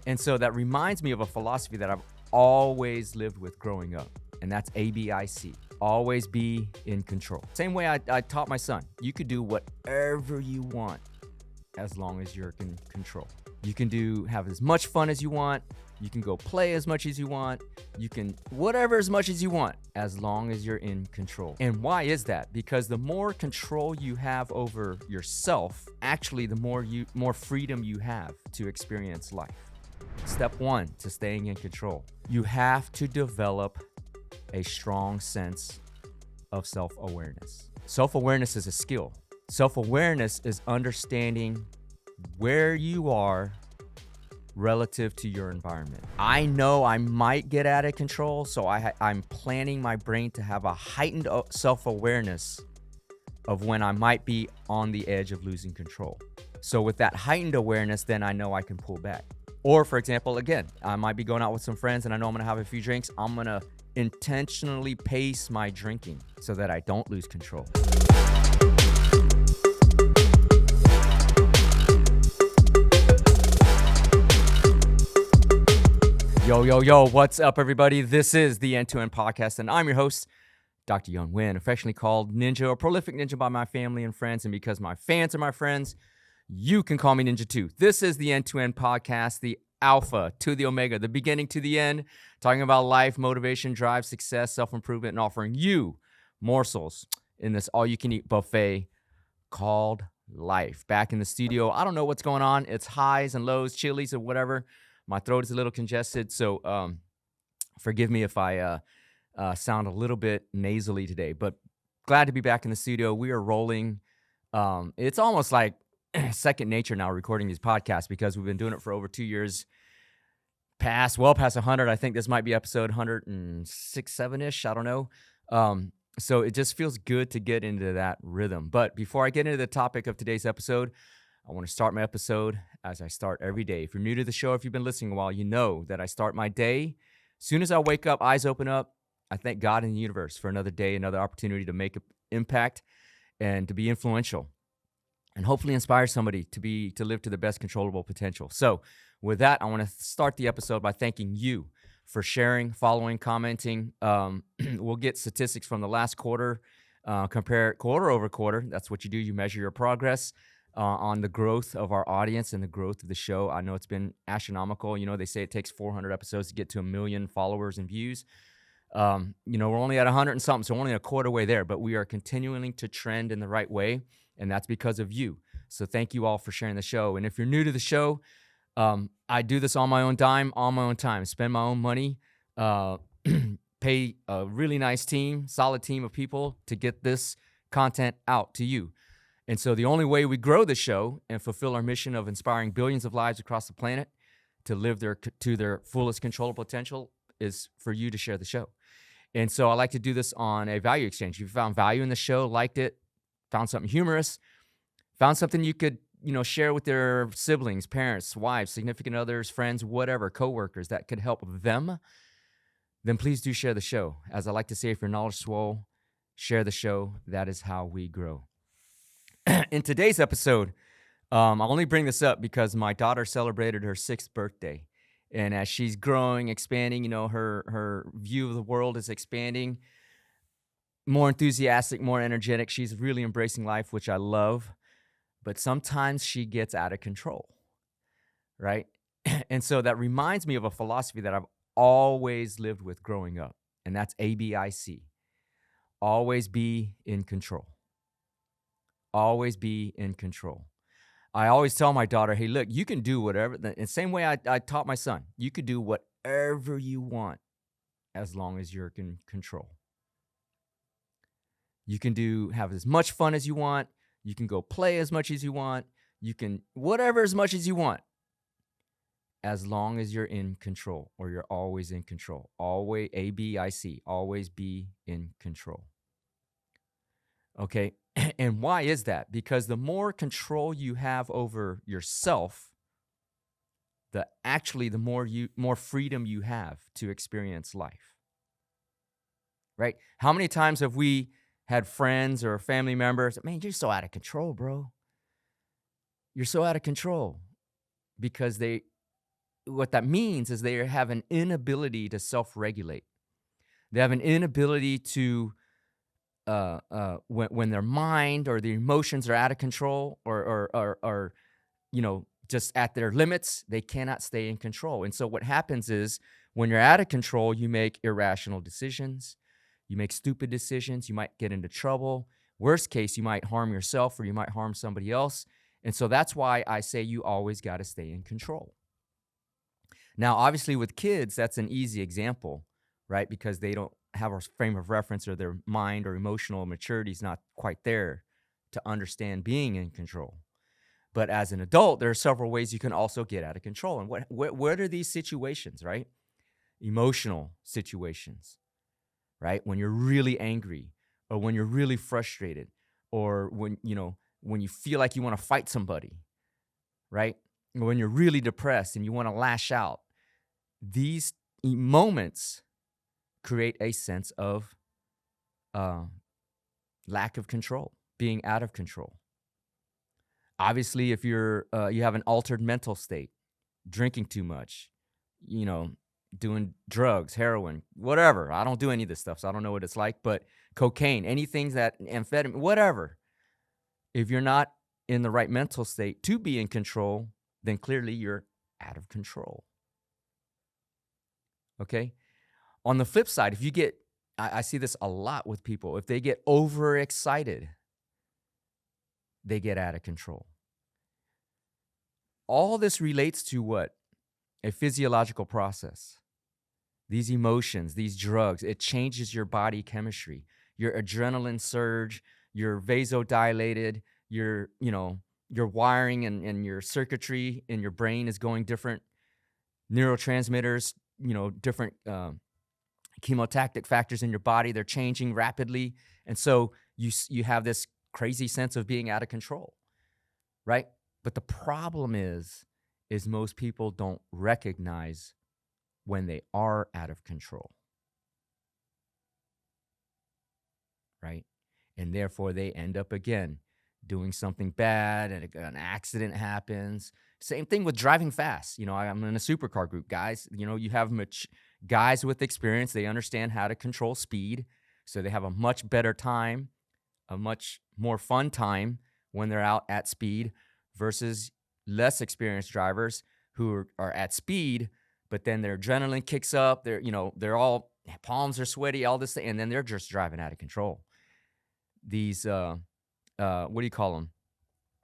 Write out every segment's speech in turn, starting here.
And so that reminds me of a philosophy that I've always lived with growing up, and that's ABIC. Always be in control. Same way I taught my son. You could do whatever you want as long as you're in control. You can have as much fun as you want. You can go play as much as you want. You can whatever as much as you want as long as you're in control. And why is that? Because the more control you have over yourself, actually the more freedom you have to experience life. Step one to staying in control. You have to develop a strong sense of self-awareness. Self-awareness is a skill. Self-awareness is understanding where you are relative to your environment. I know I might get out of control, so I'm planning my brain to have a heightened self-awareness of when I might be on the edge of losing control. So with that heightened awareness, then I know I can pull back. Or for example, again, I might be going out with some friends and I know I'm gonna have a few drinks. I'm gonna intentionally pace my drinking so that I don't lose control. Yo, what's up, everybody? This is the End-to-End Podcast, and I'm your host, Dr. Young Nguyen, affectionately called Ninja, or Prolific Ninja by my family and friends, and because my fans are my friends, you can call me Ninja too. This is the End-to-End Podcast, the Alpha to the Omega, the beginning to the end, talking about life, motivation, drive, success, self-improvement, and offering you morsels in this all-you-can-eat buffet called life. Back in the studio, I don't know what's going on. It's highs and lows, chilies or whatever. My throat is a little congested, so forgive me if I sound a little bit nasally today, but glad to be back in the studio. We are rolling. It's almost like second nature now recording these podcasts because we've been doing it for over 2 years, well past 100. I think this might be episode 106, 7-ish. I don't know. So it just feels good to get into that rhythm. But before I get into the topic of today's episode, I want to start my episode as I start every day. If you're new to the show, if you've been listening a while, you know that I start my day. As soon as I wake up, eyes open up, I thank God and the universe for another day, another opportunity to make an impact and to be influential and hopefully inspire somebody to live to their best controllable potential. So with that, I want to start the episode by thanking you for sharing, following, commenting. We'll get statistics from the last quarter, compare quarter over quarter. That's what you do. You measure your progress on the growth of our audience and the growth of the show. I know it's been astronomical. You know, they say it takes 400 episodes to get to 1 million followers and views. We're only at 100 and something, so we're only a quarter way there, but we are continuing to trend in the right way, and that's because of you. So thank you all for sharing the show. And if you're new to the show, I do this on my own dime, on my own time, spend my own money, pay a really nice team, solid team of people to get this content out to you. And so the only way we grow the show and fulfill our mission of inspiring billions of lives across the planet to live to their fullest controllable potential is for you to share the show. And so I like to do this on a value exchange. If you found value in the show, liked it, found something humorous, found something you could, share with their siblings, parents, wives, significant others, friends, whatever, coworkers that could help them, then please do share the show. As I like to say, if you're knowledge swole, share the show. That is how we grow. In today's episode, I'll only bring this up because my daughter celebrated her 6th birthday. And as she's growing, expanding, her view of the world is expanding, more enthusiastic, more energetic. She's really embracing life, which I love. But sometimes she gets out of control, right? And so that reminds me of a philosophy that I've always lived with growing up, and that's ABIC. Always be in control. Always be in control. I always tell my daughter, hey, look, you can do whatever. The same way I taught my son, you could do whatever you want as long as you're in control. You can have as much fun as you want. You can go play as much as you want. You can whatever as much as you want as long as you're in control, or you're always in control. Always, ABIC, always be in control. Okay. And why is that? Because the more control you have over yourself, the more freedom you have to experience life. Right? How many times have we had friends or family members, man, you're so out of control, bro. You're so out of control, because they what that means is they have an inability to self-regulate. They have an inability to when their mind or their emotions are out of control or just at their limits, they cannot stay in control. And so what happens is when you're out of control, you make irrational decisions, you make stupid decisions, you might get into trouble. Worst case, you might harm yourself or you might harm somebody else. And so that's why I say you always got to stay in control. Now, obviously with kids, that's an easy example, right? Because they don't have a frame of reference or their mind or emotional maturity is not quite there to understand being in control. But as an adult, there are several ways you can also get out of control. And what are these situations, right? Emotional situations, right? When you're really angry or when you're really frustrated or when you feel like you want to fight somebody, right? Or when you're really depressed and you want to lash out. These moments create a sense of lack of control, being out of control. Obviously, if you have an altered mental state, drinking too much, doing drugs, heroin, whatever. I don't do any of this stuff, so I don't know what it's like, but cocaine, anything that amphetamine, whatever. If you're not in the right mental state to be in control, then clearly you're out of control. Okay? On the flip side, if you get, I see this a lot with people, if they get overexcited, they get out of control. All this relates to what? A physiological process. These emotions, these drugs, it changes your body chemistry. Your adrenaline surge, you're vasodilated, your wiring and your circuitry in your brain is going different. Neurotransmitters, different chemotactic factors in your body, they're changing rapidly. And so you have this crazy sense of being out of control, right? But the problem is most people don't recognize when they are out of control, right? And therefore they end up again doing something bad and an accident happens. Same thing with driving fast. I'm in a supercar group, guys. You have guys with experience. They understand how to control speed. So they have a much better time, a much more fun time when they're out at speed versus less experienced drivers who are at speed, but then their adrenaline kicks up. They're all, palms are sweaty, all this thing, and then they're just driving out of control. These, what do you call them?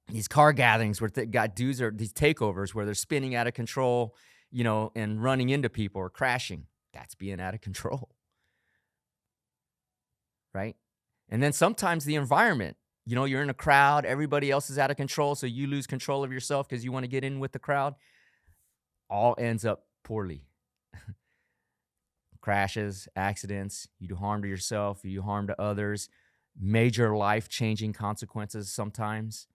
These car gatherings where dudes are these takeovers where they're spinning out of control, and running into people or crashing. That's being out of control, right? And then sometimes the environment, you're in a crowd, everybody else is out of control, so you lose control of yourself because you want to get in with the crowd. All ends up poorly. Crashes, accidents, you do harm to yourself, you do harm to others, major life-changing consequences sometimes.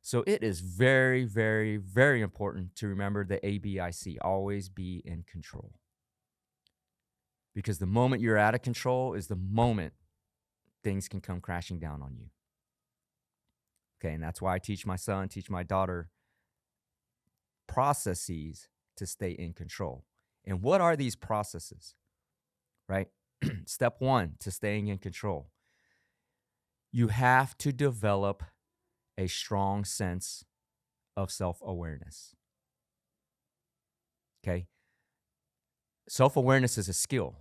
So it is very, very, very important to remember the ABIC, always be in control. Because the moment you're out of control is the moment things can come crashing down on you. Okay, and that's why I teach my son, teach my daughter processes to stay in control. And what are these processes, right? Step one to staying in control. You have to develop a strong sense of self-awareness. Okay? Self-awareness is a skill.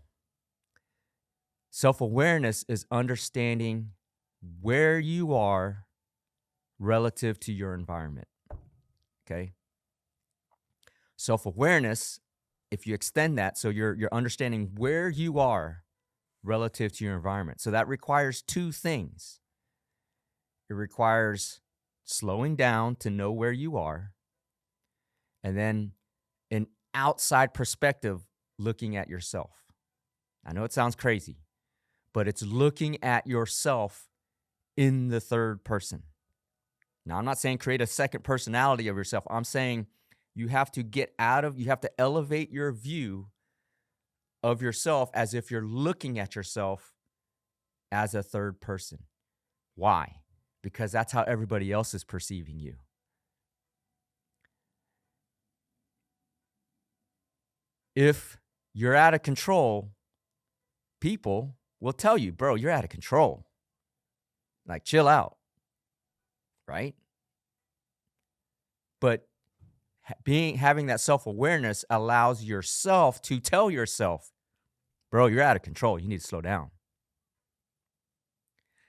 Self-awareness is understanding where you are relative to your environment. Okay? Self-awareness, if you extend that, so you're understanding where you are relative to your environment. So that requires two things. It requires slowing down to know where you are, and then an outside perspective looking at yourself. I know it sounds crazy, but it's looking at yourself in the third person. Now, I'm not saying create a second personality of yourself. I'm saying you have to elevate your view of yourself as if you're looking at yourself as a third person. Why? Because that's how everybody else is perceiving you. If you're out of control, people will tell you, bro, you're out of control. Like, chill out, right? But having that self-awareness allows yourself to tell yourself, bro, you're out of control. You need to slow down.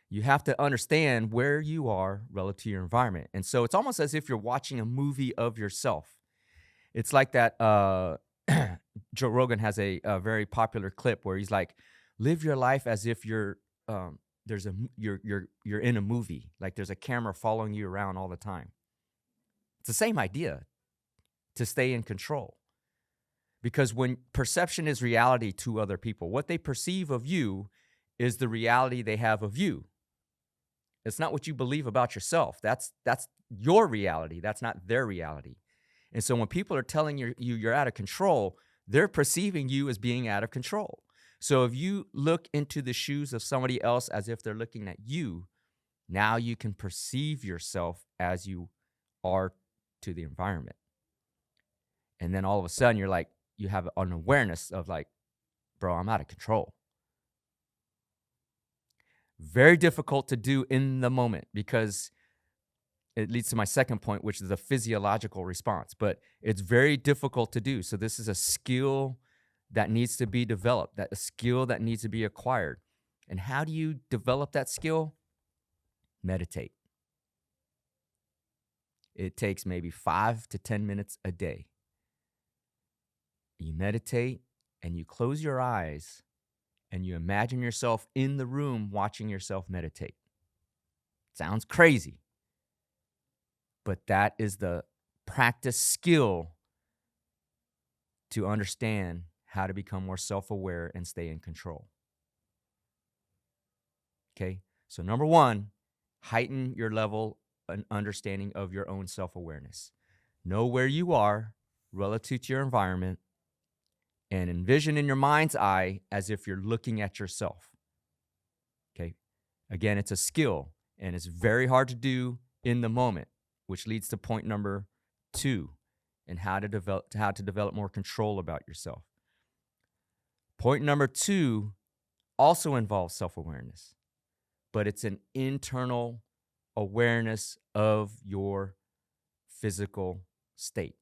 You have to understand where you are relative to your environment. And so it's almost as if you're watching a movie of yourself. It's like that Joe Rogan has a very popular clip where he's like, live your life as if you're in a movie. Like there's a camera following you around all the time. It's the same idea, to stay in control. Because when perception is reality to other people, what they perceive of you is the reality they have of you. It's not what you believe about yourself. That's your reality. That's not their reality. And so when people are telling you're out of control, they're perceiving you as being out of control. So if you look into the shoes of somebody else as if they're looking at you, now you can perceive yourself as you are to the environment. And then all of a sudden you're like, you have an awareness of like, bro, I'm out of control. Very difficult to do in the moment because it leads to my second point, which is the physiological response, but it's very difficult to do. So this is a skill that needs to be developed, that a skill that needs to be acquired. And how do you develop that skill? Meditate. It takes maybe 5 to 10 minutes a day. You meditate and you close your eyes and you imagine yourself in the room watching yourself meditate. Sounds crazy, but that is the practice skill to understand how to become more self-aware and stay in control. Okay, so number one, heighten your level and understanding of your own self-awareness. Know where you are relative to your environment and envision in your mind's eye as if you're looking at yourself. Okay, again, it's a skill and it's very hard to do in the moment, which leads to point number 2 and how to develop more control about yourself. Point number 2 also involves self-awareness, but it's an internal awareness of your physical state.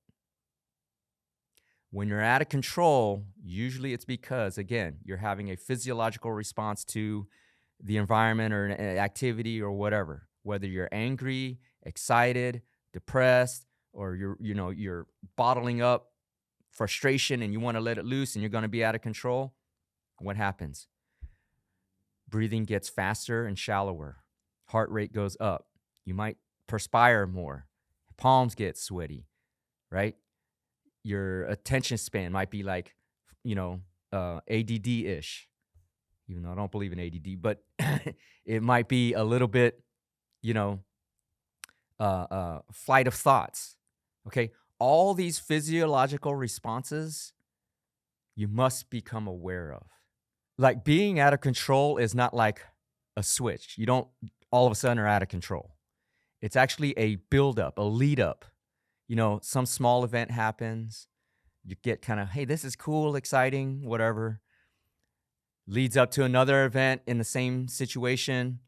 When you're out of control, usually it's because, again, you're having a physiological response to the environment or an activity or whatever, whether you're angry, excited, depressed, or you're bottling up frustration and you want to let it loose and you're going to be out of control. What happens? Breathing gets faster and shallower. Heart rate goes up. You might perspire more. Palms get sweaty, right? Your attention span might be like, ADD-ish, even though I don't believe in ADD, but it might be a little bit, flight of thoughts. Okay. All these physiological responses you must become aware of. Like being out of control is not like a switch. You don't all of a sudden are out of control. It's actually a buildup, a lead up. Some small event happens. You get kind of, hey, this is cool, exciting, whatever. Leads up to another event in the same situation,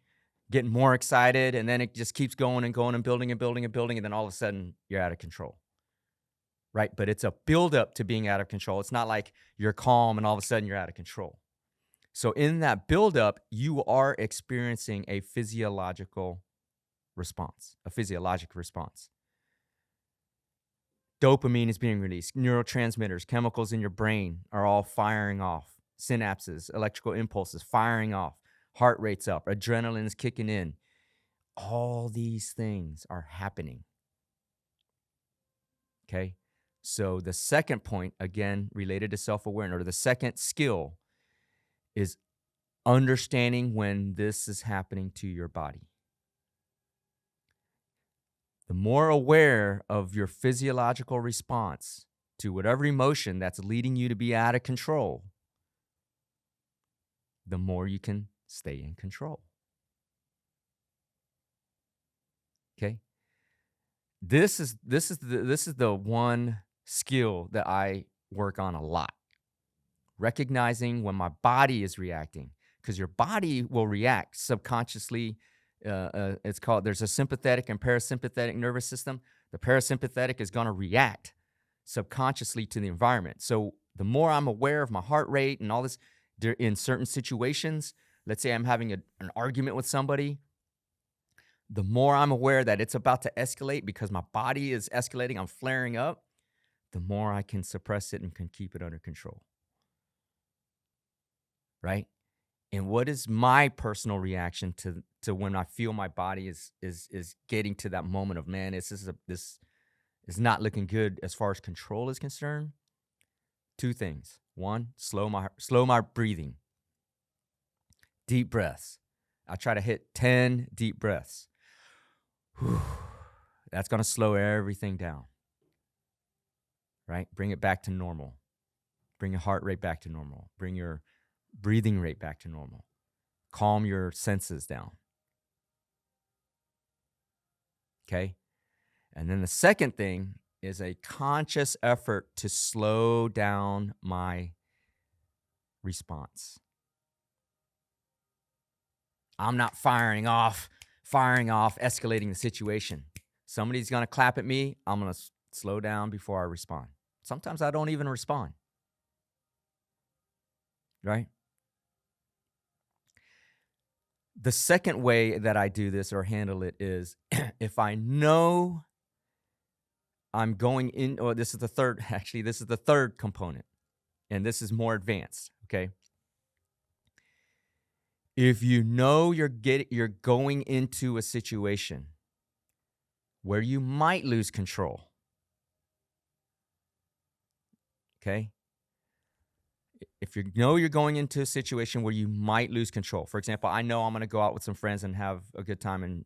getting more excited, and then it just keeps going and going and building and building and building, and then all of a sudden you're out of control. Right? But it's a buildup to being out of control. It's not like you're calm and all of a sudden you're out of control. So in that buildup, you are experiencing a physiological response, a physiologic response. Dopamine is being released. Neurotransmitters, chemicals in your brain are all firing off. Synapses, electrical impulses firing off. Heart rate's up. Adrenaline is kicking in. All these things are happening. Okay? So the second point, again, related to self-awareness, or the second skill is understanding when this is happening to your body. The more aware of your physiological response to whatever emotion that's leading you to be out of control, the more you can stay in control. Okay? This is the one skill that I work on a lot recognizing when my body is reacting, because your body will react subconsciously. It's called, there's a sympathetic and parasympathetic nervous system. The parasympathetic is going to react subconsciously to the environment. So the more I'm aware of my heart rate and all this, in certain situations, let's say I'm having an argument with somebody, the more I'm aware that it's about to escalate because my body is escalating, I'm flaring up, the more I can suppress it and can keep it under control. Right? And what is my personal reaction to when I feel my body is getting to that moment of, man, this is not looking good as far as control is concerned? Two things. One, slow my breathing. Deep breaths. I try to hit 10 deep breaths. Whew. That's going to slow everything down. Right? Bring it back to normal. Bring your heart rate back to normal. Bring your breathing rate back to normal. Calm your senses down. Okay? And then the second thing is a conscious effort to slow down my response. I'm not firing off, escalating the situation. Somebody's going to clap at me. I'm going to slow down before I respond. Sometimes I don't even respond. Right? The second way that I do this or handle it is if I know I'm going in, or this is the third component, and this is more advanced, okay? If you know you're going into a situation where you might lose control, okay? If you know you're going into a situation where you might lose control, for example, I know I'm going to go out with some friends and have a good time and,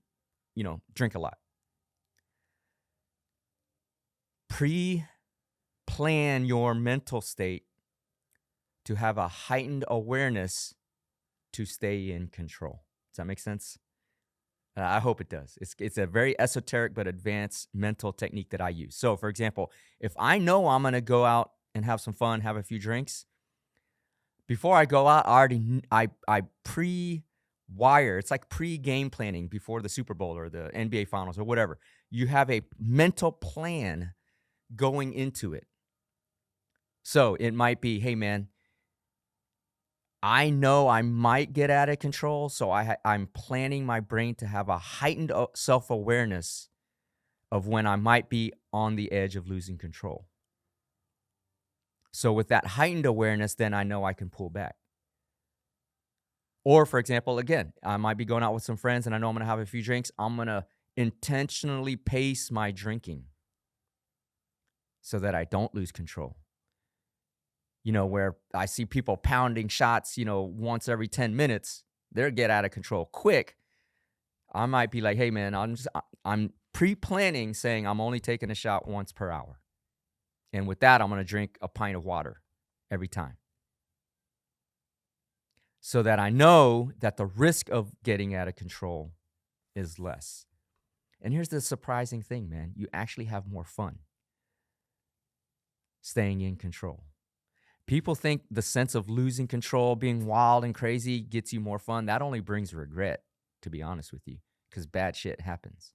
drink a lot. Pre-plan your mental state to have a heightened awareness to stay in control. Does that make sense? I hope it does. It's a very esoteric but advanced mental technique that I use. So, for example, if I know I'm going to go out and have some fun, have a few drinks, before I go out, I pre-wire. It's like pre-game planning before the Super Bowl or the NBA Finals or whatever. You have a mental plan going into it. So it might be, hey, man, I know I might get out of control, so I'm planning my brain to have a heightened self-awareness of when I might be on the edge of losing control. So with that heightened awareness, then I know I can pull back. Or, for example, again, I might be going out with some friends and I know I'm going to have a few drinks. I'm going to intentionally pace my drinking so that I don't lose control. Where I see people pounding shots, once every 10 minutes, they'll get out of control quick. I might be like, hey, man, I'm pre-planning saying I'm only taking a shot once per hour. And with that, I'm going to drink a pint of water every time. So that I know that the risk of getting out of control is less. And here's the surprising thing, man. You actually have more fun staying in control. People think the sense of losing control, being wild and crazy gets you more fun. That only brings regret, to be honest with you, because bad shit happens.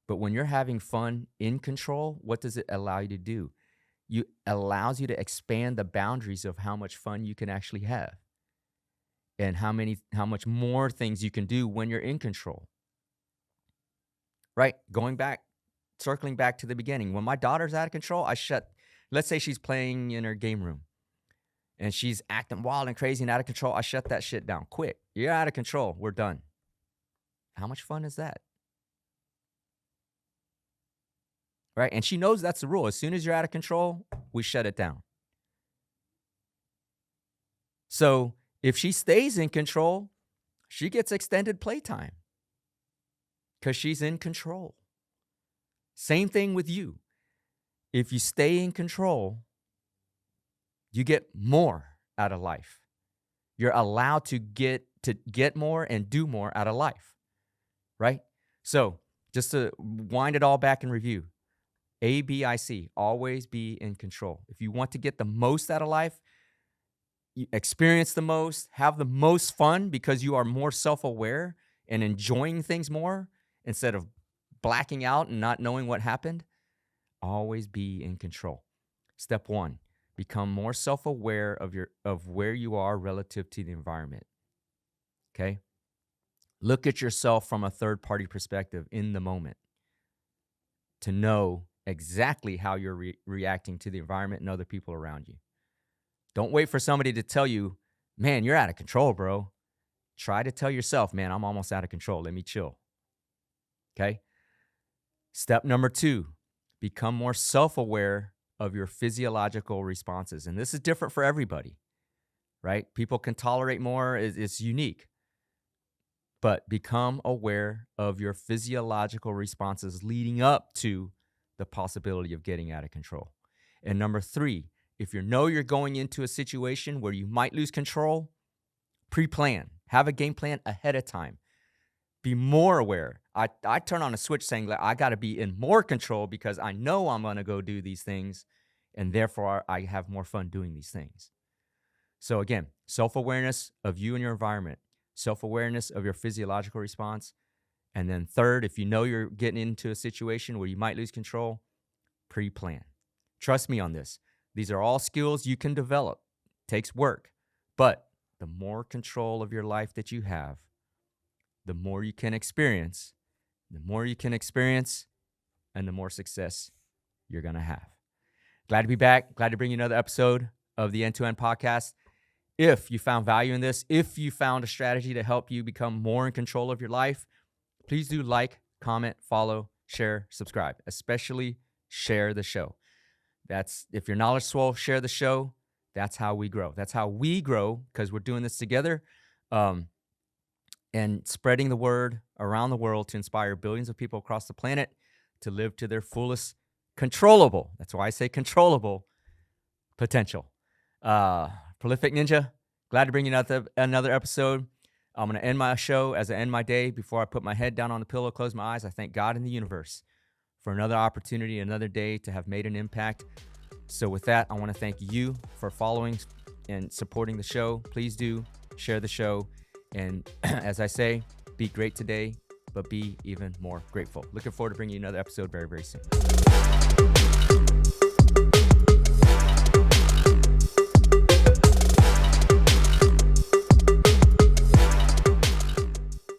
But when you're having fun in control, what does it allow you to do? It allows you to expand the boundaries of how much fun you can actually have and how much more things you can do when you're in control. Right? Circling back to the beginning. When my daughter's out of control, let's say she's playing in her game room and she's acting wild and crazy and out of control. I shut that shit down quick. You're out of control. We're done. How much fun is that? Right? And she knows that's the rule. As soon as you're out of control, we shut it down. So if she stays in control, she gets extended playtime because she's in control. Same thing with you. If you stay in control, you get more out of life. You're allowed to get more and do more out of life, right? So just to wind it all back in review, ABIC, always be in control. If you want to get the most out of life, you experience the most, have the most fun because you are more self-aware and enjoying things more instead of blacking out and not knowing what happened. Always be in control. Step 1, become more self-aware of where you are relative to the environment. Okay? Look at yourself from a third-party perspective in the moment to know exactly how you're reacting to the environment and other people around you. Don't wait for somebody to tell you, man, you're out of control, bro. Try to tell yourself, man, I'm almost out of control. Let me chill. Okay? Step number 2, become more self-aware of your physiological responses. And this is different for everybody, right? People can tolerate more. It's unique. But become aware of your physiological responses leading up to the possibility of getting out of control. And number 3, if you know you're going into a situation where you might lose control, pre-plan. Have a game plan ahead of time. Be more aware. I turn on a switch saying that I got to be in more control because I know I'm going to go do these things, and therefore I have more fun doing these things. So again, self-awareness of you and your environment, self-awareness of your physiological response, and then third, if you know you're getting into a situation where you might lose control, pre-plan. Trust me on this. These are all skills you can develop. Takes work. But the more control of your life that you have, the more you can experience, and the more success you're going to have. Glad to be back. Glad to bring you another episode of the End-to-End Podcast. If you found value in this, if you found a strategy to help you become more in control of your life, please do like, comment, follow, share, subscribe, especially share the show. That's if you're knowledge swole, share the show. That's how we grow. That's how we grow because we're doing this together and spreading the word around the world to inspire billions of people across the planet to live to their fullest controllable. That's why I say controllable potential. Prolific Ninja, glad to bring you another episode. I'm going to end my show as I end my day. Before I put my head down on the pillow, close my eyes, I thank God and the universe for another opportunity, another day to have made an impact. So with that, I want to thank you for following and supporting the show. Please do share the show. And as I say, be great today, but be even more grateful. Looking forward to bringing you another episode very, very soon.